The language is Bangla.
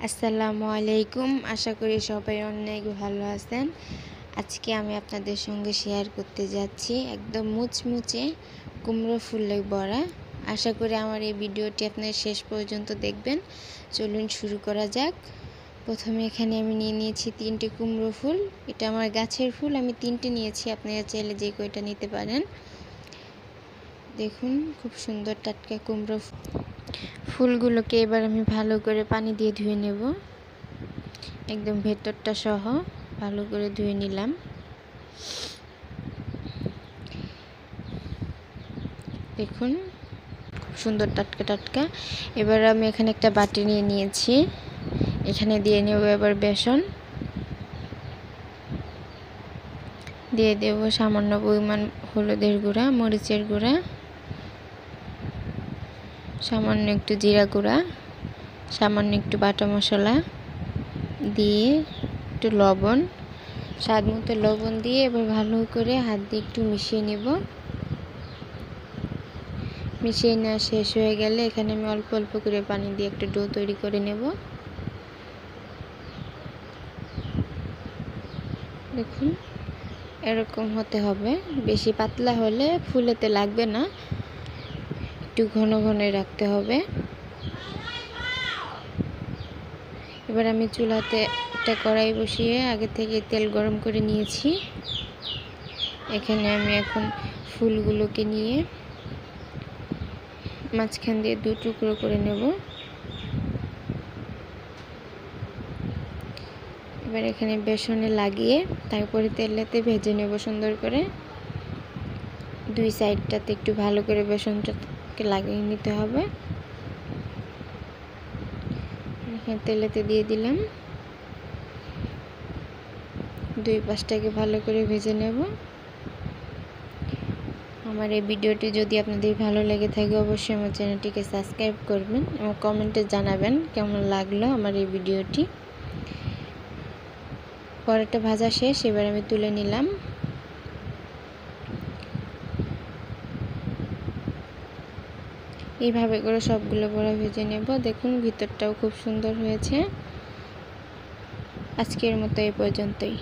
আসসালামু আলাইকুম। আশা করি সবাই অনেক ভালো আছেন। আজকে আমি আপনাদের সঙ্গে শেয়ার করতে যাচ্ছি একদম মুচমুচে কুমড়ো ফুলের বড়া। আশা করি আমার এই ভিডিওটি আপনারা শেষ পর্যন্ত দেখবেন। চলুন শুরু করা যাক। প্রথমে এখানে আমি নিয়ে নিয়েছি 3টে কুমড়ো ফুল। এটা আমার গাছের ফুল, আমি 3টে নিয়েছি, আপনারা চাইলে যে কয়টা নিতে পারেন। দেখুন খুব সুন্দর টাটকা কুমড়ো ফুলগুলোকে এবার আমি ভালো করে পানি দিয়ে ধুয়ে নেব। একদম ভেতরটা সহ ভালো করে ধুয়ে নিলাম। দেখুন খুব সুন্দর টাটকা টাটকা। এবার আমি এখানে একটা বাটি নিয়ে নিয়েছি, এখানে দিয়ে নেব এবার বেসন। দিয়ে দেব সামান্য পরিমাণ হলুদের গুঁড়া, মরিচের গুঁড়া, সামান্য একটু জিরা গুঁড়া, সামান্য একটু বাটা মশলা দিয়ে একটু লবণ, স্বাদ মতো লবণ দিয়ে এবার ভালো করে হাত দিয়ে একটু মিশিয়ে নেব। মিশিয়ে নেওয়া শেষ হয়ে গেলে এখানে আমি অল্প অল্প করে পানি দিয়ে একটা ডো তৈরি করে নেব। দেখুন এরকম হতে হবে, বেশি পাতলা হলে ফুলেতে লাগবে না, একটু ঘন ঘন রাখতে হবে। এবার আমি চুলাতে একটা কড়াই বসিয়ে আগে থেকে তেল গরম করে নিয়েছি। এখানে আমি এখন ফুলগুলোকে নিয়ে মাঝখান দিয়ে 2 টুকরো করে নেব। এবার এখানে বেসনে লাগিয়ে তারপরে তেলেতে ভেজে নেব সুন্দর করে। 2 সাইডটাতে একটু ভালো করে বেসনটাকে লাগিয়ে নিতে হবে। এখানে তেলেতে দিয়ে দিলাম, 2 পাশটাকে ভালো করে ভেজে নেব। আমার এই ভিডিওটি যদি আপনাদের ভালো লেগে থাকে অবশ্যই আমার চ্যানেলটিকে সাবস্ক্রাইব করবেন এবং কমেন্টে জানাবেন কেমন লাগলো আমার এই ভিডিওটি। পরেরটা ভাজা শেষ, এবার আমি তুলে নিলাম। এইভাবে করে সবগুলো বড়া ভেজে নেব। দেখুন ভিতরটাও খুব সুন্দর হয়েছে। আজকের মতো এই পর্যন্তই।